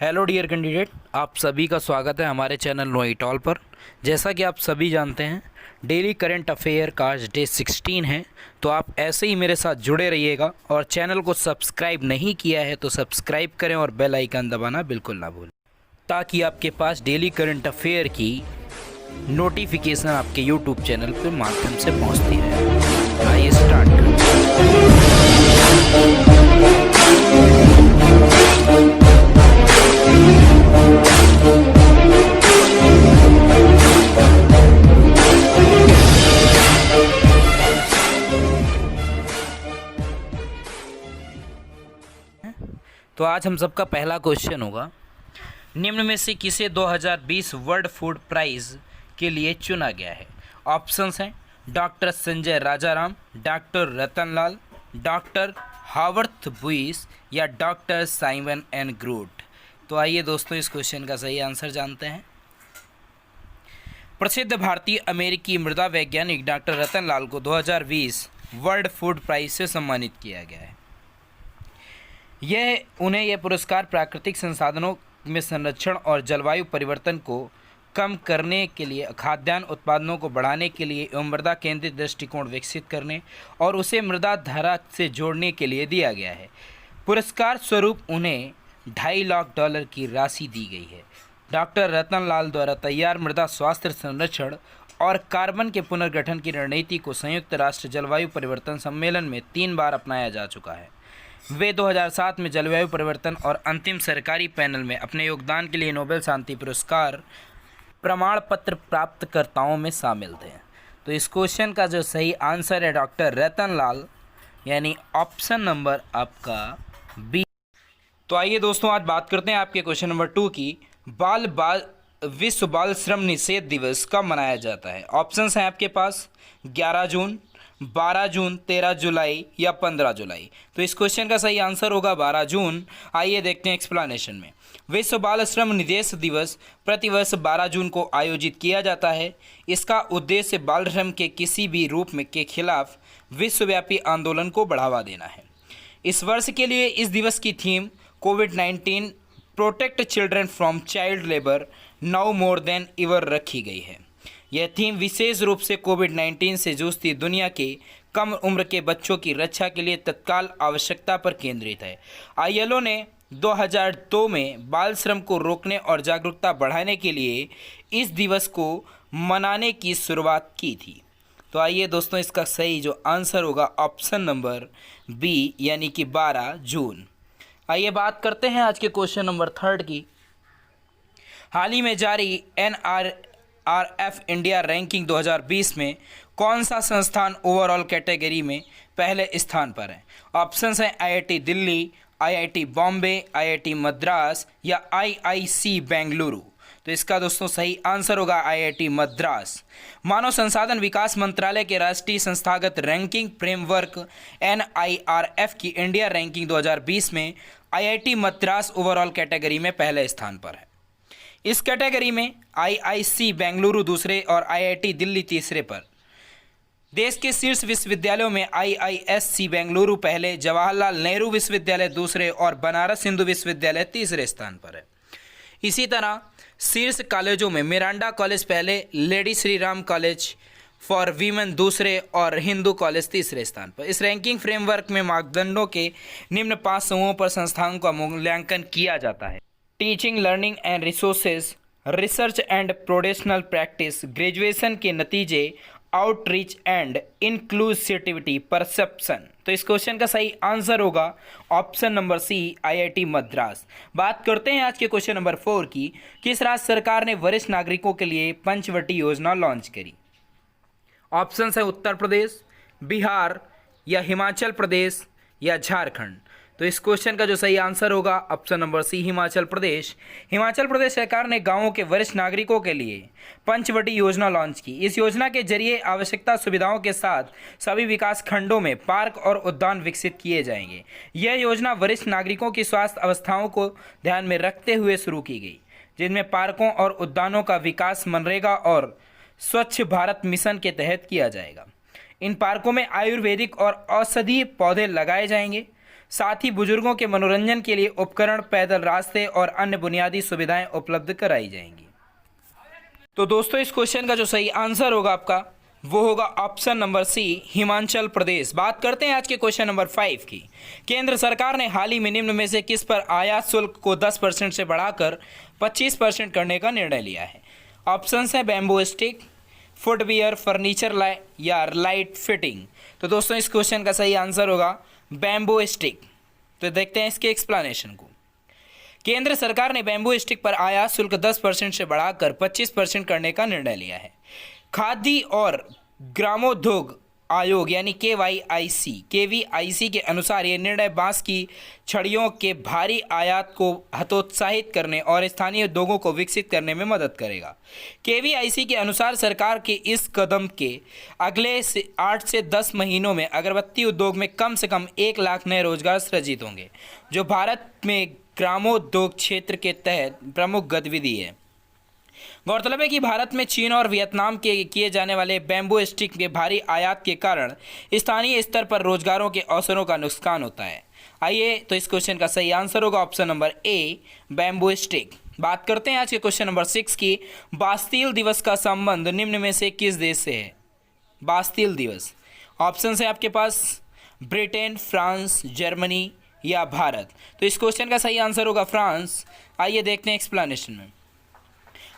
Hello dear candidate, आप सभी का स्वागत है हमारे चैनल नो इट ऑल पर। जैसा कि आप सभी जानते हैं, डेली करंट अफेयर का आज डे 16 है, तो आप ऐसे ही मेरे साथ जुड़े रहिएगा। और चैनल को सब्सक्राइब नहीं किया है तो सब्सक्राइब करें और बेल आइकन दबाना बिल्कुल ना भूलें, ताकि आपके पास डेली करंट अफेयर की नोटिफिकेशन आपके यूट्यूब चैनल के माध्यम से पहुंचती रहे। आइए स्टार्ट करते हैं। तो आज हम सबका पहला क्वेश्चन होगा, निम्न में से किसे 2020 वर्ल्ड फूड प्राइज के लिए चुना गया है। ऑप्शंस हैं doctor Sanjay Rajaram, doctor Ratanlal, doctor Howarth Buis या डॉक्टर साइमन एन ग्रूट। तो आइए दोस्तों इस क्वेश्चन का सही आंसर जानते हैं। प्रसिद्ध भारतीय अमेरिकी मृदा वैज्ञानिक डॉक्टर रतनलाल को 2020 वर्ल्ड फूड प्राइज से सम्मानित किया गया है। उन्हें यह पुरस्कार प्राकृतिक संसाधनों में संरक्षण और जलवायु परिवर्तन को कम करने के लिए, खाद्यान्न उत्पादनों को बढ़ाने के लिए एवं मृदा केंद्रित दृष्टिकोण विकसित करने और उसे मृदा धारा से जोड़ने के लिए दिया गया है। पुरस्कार स्वरूप उन्हें $2.5 लाख की राशि दी गई है। डॉक्टर रतनलाल द्वारा तैयार मृदा स्वास्थ्य संरक्षण और कार्बन के पुनर्गठन की रणनीति को संयुक्त राष्ट्र जलवायु परिवर्तन सम्मेलन में 3 बार अपनाया जा चुका है। वे 2007 में जलवायु परिवर्तन और अंतिम सरकारी पैनल में अपने योगदान के लिए नोबेल शांति पुरस्कार प्रमाण पत्र प्राप्तकर्ताओं में शामिल थे। तो इस क्वेश्चन का जो सही आंसर है डॉक्टर रतनलाल, यानी ऑप्शन नंबर आपका बी। तो आइए दोस्तों आज बात करते हैं आपके क्वेश्चन नंबर 2 की। विश्व बाल श्रम निषेध दिवस कब मनाया जाता है। ऑप्शंस हैं आपके पास 11 जून, 12 जून, 13 जुलाई या 15 जुलाई। तो इस क्वेश्चन का सही आंसर होगा 12 जून। आइए देखते हैं एक्सप्लेनेशन में। विश्व बाल श्रम निषेध दिवस प्रतिवर्ष 12 जून को आयोजित किया जाता है। इसका उद्देश्य बाल श्रम के किसी भी रूप में के खिलाफ विश्वव्यापी आंदोलन को बढ़ावा देना है। इस वर्ष के लिए इस दिवस की theme covid protect children from child labour now more than ever रखी गई है। यह थीम विशेष रूप से कोविड-19 से जूझती दुनिया के कम उम्र के बच्चों की रक्षा के लिए तत्काल आवश्यकता पर केंद्रित है। आईएलओ ने 2002 में बाल श्रम को रोकने और जागरूकता बढ़ाने के लिए इस दिवस को मनाने की शुरुआत की थी। तो आइए दोस्तों इसका सही जो आंसर होगा ऑप्शन नंबर बी, यानी कि 12 जून। आइए बात करते हैं आज के क्वेश्चन नंबर 3 की। हाल ही में जारी NRF इंडिया रैंकिंग 2020 में कौन सा संस्थान ओवरऑल कैटेगरी में पहले स्थान पर है। ऑप्शंस हैं IIT Delhi, IIT Bombay, IIT Madras या IIC बेंगलुरु। तो इसका दोस्तों सही आंसर होगा IIT मद्रास। मानव संसाधन विकास मंत्रालय के राष्ट्रीय संस्थागत रैंकिंग फ्रेमवर्क NIRF की इंडिया रैंकिंग 2020 में IIT मद्रास ओवरऑल कैटेगरी में पहले स्थान पर है। इस कैटेगरी में IIC बेंगलुरु दूसरे और IIT दिल्ली तीसरे पर। देश के शीर्ष विश्वविद्यालयों में IISc बेंगलुरु पहले, जवाहरलाल नेहरू विश्वविद्यालय दूसरे और बनारस हिंदू विश्वविद्यालय तीसरे स्थान पर है। इसी तरह शीर्ष कॉलेजों में मिरांडा कॉलेज पहले, lady Shri Ram college for women दूसरे और हिंदू कॉलेज तीसरे स्थान पर। इस रैंकिंग फ्रेमवर्क में मापदंडों के निम्न 5 समूहों पर संस्थाओं का मूल्यांकन किया जाता है। Teaching, learning and resources, research and professional practice, graduation के नतीजे, आउटरीच एंड इंक्लूसिविटी, परसेप्शन। तो इस क्वेश्चन का सही आंसर होगा option number C, IIT Madras. बात करते हैं आज के क्वेश्चन नंबर 4 की। किस राज्य सरकार ने वरिष्ठ नागरिकों के लिए पंचवटी योजना लॉन्च करी। ऑप्शंस है उत्तर प्रदेश, बिहार या हिमाचल प्रदेश या झारखंड। तो इस क्वेश्चन का जो सही आंसर होगा ऑप्शन नंबर सी, हिमाचल प्रदेश। हिमाचल प्रदेश सरकार ने गांवों के वरिष्ठ नागरिकों के लिए पंचवटी योजना लॉन्च की। इस योजना के जरिए आवश्यकता सुविधाओं के साथ सभी विकास खंडों में पार्क और उद्यान विकसित किए जाएंगे। यह योजना वरिष्ठ नागरिकों की स्वास्थ्य अवस्थाओं को ध्यान में रखते हुए शुरू की गई, जिनमें पार्कों और उद्यानों का विकास मनरेगा और स्वच्छ भारत मिशन के तहत किया जाएगा। इन पार्कों में आयुर्वेदिक और औषधीय पौधे लगाए जाएंगे। साथ ही बुजुर्गों के मनोरंजन के लिए उपकरण, पैदल रास्ते और अन्य बुनियादी सुविधाएं उपलब्ध कराई जाएंगी। तो दोस्तों इस क्वेश्चन का जो सही आंसर होगा आपका वो होगा ऑप्शन नंबर सी, हिमाचल प्रदेश। बात करते हैं आज के क्वेश्चन नंबर 5 की। केंद्र सरकार ने हाल ही में निम्न में से किस पर आयात शुल्क को 10% से बढ़ाकर 25% करने का निर्णय लिया है? ऑप्शंस है बैम्बू स्टिक, फुटवियर, फर्नीचर या लाइट फिटिंग। तो दोस्तों इस क्वेश्चन का सही आंसर होगा बैम्बू स्टिक। तो देखते हैं इसके एक्सप्लेनेशन को। केंद्र सरकार ने बैम्बू स्टिक पर आयात शुल्क 10% से बढ़ाकर 25% करने का निर्णय लिया है। खादी और ग्रामोद्योग आयोग यानी केवीआईसी के अनुसार ये निर्णय बांस की छड़ियों के भारी आयात को हतोत्साहित करने और स्थानीय उद्योगों को विकसित करने में मदद करेगा। केवीआईसी के अनुसार सरकार के इस कदम के अगले 8 से 10 महीनों में अगरबत्ती उद्योग में कम से कम 1 लाख नए रोजगार सृजित होंगे, जो भारत में ग्रामोद्योग क्षेत्र के तहत प्रमुख गतिविधि है। गौरतलब है कि भारत में चीन और वियतनाम के किए जाने वाले बैम्बू स्टिक के भारी आयात के कारण स्थानीय स्तर पर रोजगारों के अवसरों का नुकसान होता है। आइए तो इस क्वेश्चन का सही आंसर होगा option number A, bamboo stick. बात करते हैं आज के क्वेश्चन नंबर 6 की। बास्तील दिवस का संबंध निम्न में से किस देश से है? बास्तील दिवस ऑप्शन है आपके पास ब्रिटेन, फ्रांस, जर्मनी या भारत। तो इस क्वेश्चन का सही आंसर होगा फ्रांस। आइए देखते हैं एक्सप्लेनेशन में।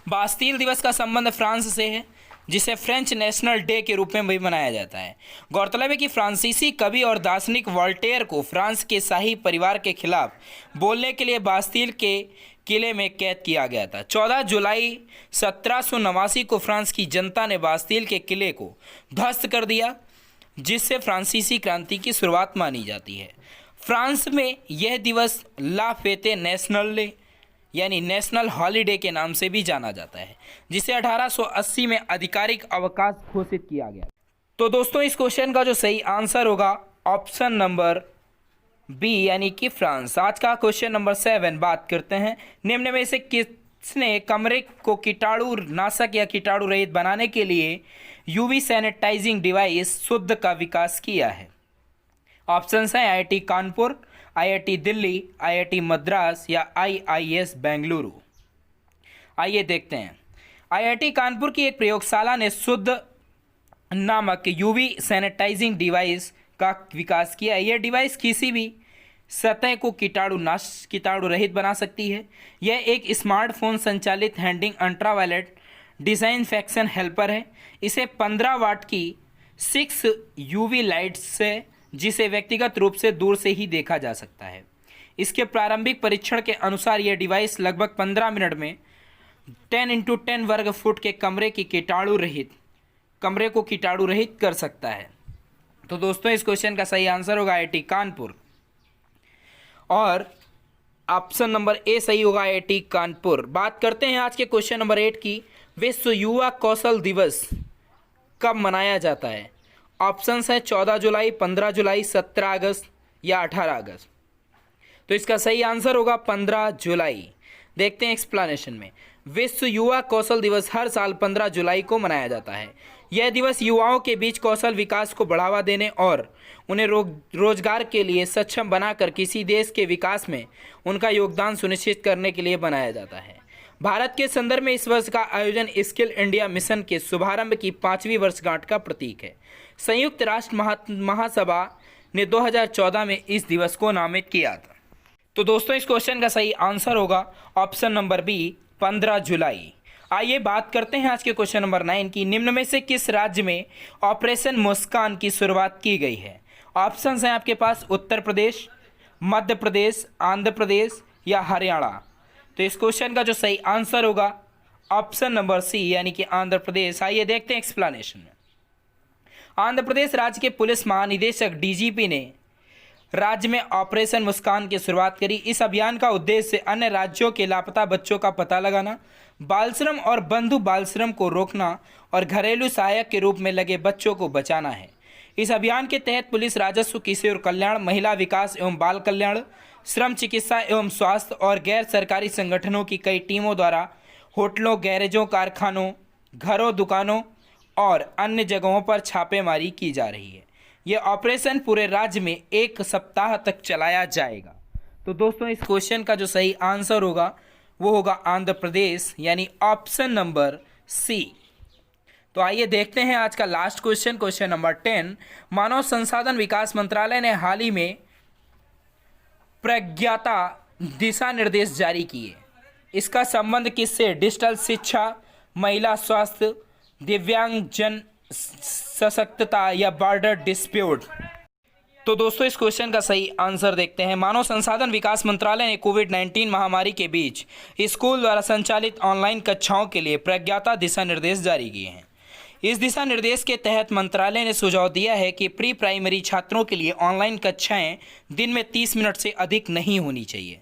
बास्तील दिवस का संबंध फ्रांस से है, जिसे फ्रेंच नेशनल डे के रूप में भी मनाया जाता है। गौरतलब है कि फ्रांसीसी कवि और दार्शनिक वोल्टेयर को फ्रांस के शाही परिवार के खिलाफ बोलने के लिए बास्तील के किले में कैद किया गया था। 14 जुलाई 1789 को फ्रांस की जनता ने बास्तील के किले को ध्वस्त कर दिया, जिससे फ्रांसीसी क्रांति की शुरुआत मानी जाती है। फ्रांस में यह दिवस ला फेते नेशनल यानी नेशनल हॉलीडे के नाम से भी जाना जाता है, जिसे 1880 में आधिकारिक अवकाश घोषित किया गया। तो दोस्तों इस क्वेश्चन का जो सही आंसर होगा ऑप्शन नंबर बी यानी कि फ्रांस। आज का क्वेश्चन नंबर 7 बात करते हैं। निम्न में से किसने कमरे को कीटाणु नाशक या कीटाणु रहित बनाने के लिए यूवी सैनिटाइजिंग डिवाइस शुद्ध का विकास किया है? ऑप्शंस हैं IIT Kanpur, IIT Delhi, IIT Madras या आईआईएस बेंगलुरु। आइए देखते हैं। आईआईटी कानपुर की एक प्रयोगशाला ने शुद्ध नामक यूवी सैनिटाइजिंग डिवाइस का विकास किया। यह डिवाइस किसी भी सतह को कीटाणु रहित बना सकती है। यह एक स्मार्टफोन संचालित हैंडिंग अल्ट्रावायलेट डिसइंफेक्शन हेल्पर है। इसे 15 वाट की 6 यूवी लाइट्स से, जिसे व्यक्तिगत रूप से दूर से ही देखा जा सकता है। इसके प्रारंभिक परीक्षण के अनुसार यह डिवाइस लगभग 15 मिनट में 10x10 वर्ग फुट के कमरे को कीटाणु रहित कर सकता है। तो दोस्तों इस क्वेश्चन का सही आंसर होगा आईआईटी कानपुर और ऑप्शन नंबर ए सही होगा आईआईटी कानपुर। बात करते हैं आज के क्वेश्चन नंबर 8 की। विश्व युवा कौशल दिवस कब मनाया जाता है? ऑप्शंस है 14 जुलाई, 15 जुलाई, 17 अगस्त या 18 अगस्त। तो इसका सही आंसर होगा 15 जुलाई। देखते हैं एक्सप्लेनेशन में। विश्व युवा कौशल दिवस हर साल 15 जुलाई को मनाया जाता है। यह दिवस युवाओं के बीच कौशल विकास को बढ़ावा देने और उन्हें रोजगार के लिए सक्षम बनाकर किसी देश के विकास में उनका योगदान सुनिश्चित करने के लिए बनाया जाता है। भारत के संदर्भ में इस वर्ष का आयोजन स्किल इंडिया मिशन के शुभारंभ की 5वीं वर्षगांठ का प्रतीक है। संयुक्त राष्ट्र महासभा ने 2014 में इस दिवस को नामित किया था। तो दोस्तों इस क्वेश्चन का सही आंसर होगा ऑप्शन नंबर बी 15 जुलाई। आइए बात करते हैं आज के क्वेश्चन नंबर 9 की। निम्न में से किस राज्य में ऑपरेशन मुस्कान की शुरुआत की गई है? ऑप्शंस हैं आपके पास उत्तर प्रदेश, मध्य प्रदेश, आंध्र प्रदेश या हरियाणा। तो इस क्वेश्चन का जो सही आंसर होगा ऑप्शन नंबर सी यानी कि आंध्र प्रदेश। आइए देखते हैं एक्सप्लेनेशन में। आंध्र प्रदेश राज्य के पुलिस महानिदेशक डीजीपी ने राज्य में ऑपरेशन मुस्कान की शुरुआत करी। इस अभियान का उद्देश्य अन्य राज्यों के लापता बच्चों का पता लगाना, बालश्रम और बंधु बालश्रम को रोकना और घरेलू सहायक के रूप में लगे बच्चों को बचाना है। इस अभियान के तहत पुलिस, राजस्व, किशोर कल्याण, महिला विकास एवं बाल कल्याण, श्रम, चिकित्सा एवं स्वास्थ्य और गैर सरकारी संगठनों की कई टीमों द्वारा होटलों, गैरेजों, कारखानों, घरों, दुकानों और अन्य जगहों पर छापेमारी की जा रही है। ये ऑपरेशन पूरे राज्य में 1 सप्ताह तक चलाया जाएगा। तो दोस्तों इस क्वेश्चन का जो सही आंसर होगा वो होगा आंध्र प्रदेश, यानी ऑप्शन नंबर सी। तो आइए देखते हैं आज का लास्ट क्वेश्चन, क्वेश्चन नंबर 10। मानव संसाधन विकास मंत्रालय ने हाल ही में प्रज्ञाता दिशा निर्देश जारी किए। इसका संबंध किससे? डिजिटल शिक्षा, महिला स्वास्थ्य, दिव्यांग जन सशक्तता या बॉर्डर डिस्प्यूट। तो दोस्तों इस क्वेश्चन का सही आंसर देखते हैं। मानव संसाधन विकास मंत्रालय ने कोविड-19 महामारी के बीच स्कूल द्वारा संचालित ऑनलाइन कक्षाओं के लिए प्रज्ञाता दिशा निर्देश जारी किए हैं। इस दिशा निर्देश के तहत मंत्रालय ने सुझाव दिया है कि प्री प्राइमरी छात्रों के लिए ऑनलाइन कक्षाएं दिन में 30 मिनट से अधिक नहीं होनी चाहिए।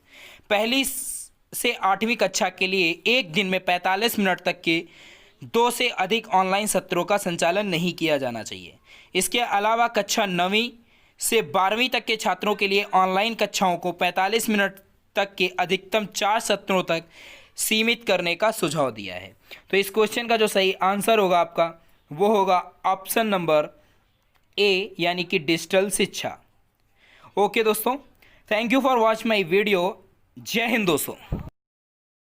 पहली से 8वीं कक्षा के लिए एक दिन में 45 मिनट तक के 2 से अधिक ऑनलाइन सत्रों का संचालन नहीं किया जाना चाहिए। इसके अलावा कक्षा 9वीं से 12वीं तक के छात्रों के लिए ऑनलाइन कक्षाओं को 45 मिनट तक के अधिकतम 4 सत्रों तक सीमित करने का सुझाव दिया है। तो इस क्वेश्चन का जो सही आंसर होगा आपका वो होगा ऑप्शन नंबर ए, यानी कि डिजिटल शिक्षा। ओके दोस्तों, thank you for watch my video. जय हिंद दोस्तों।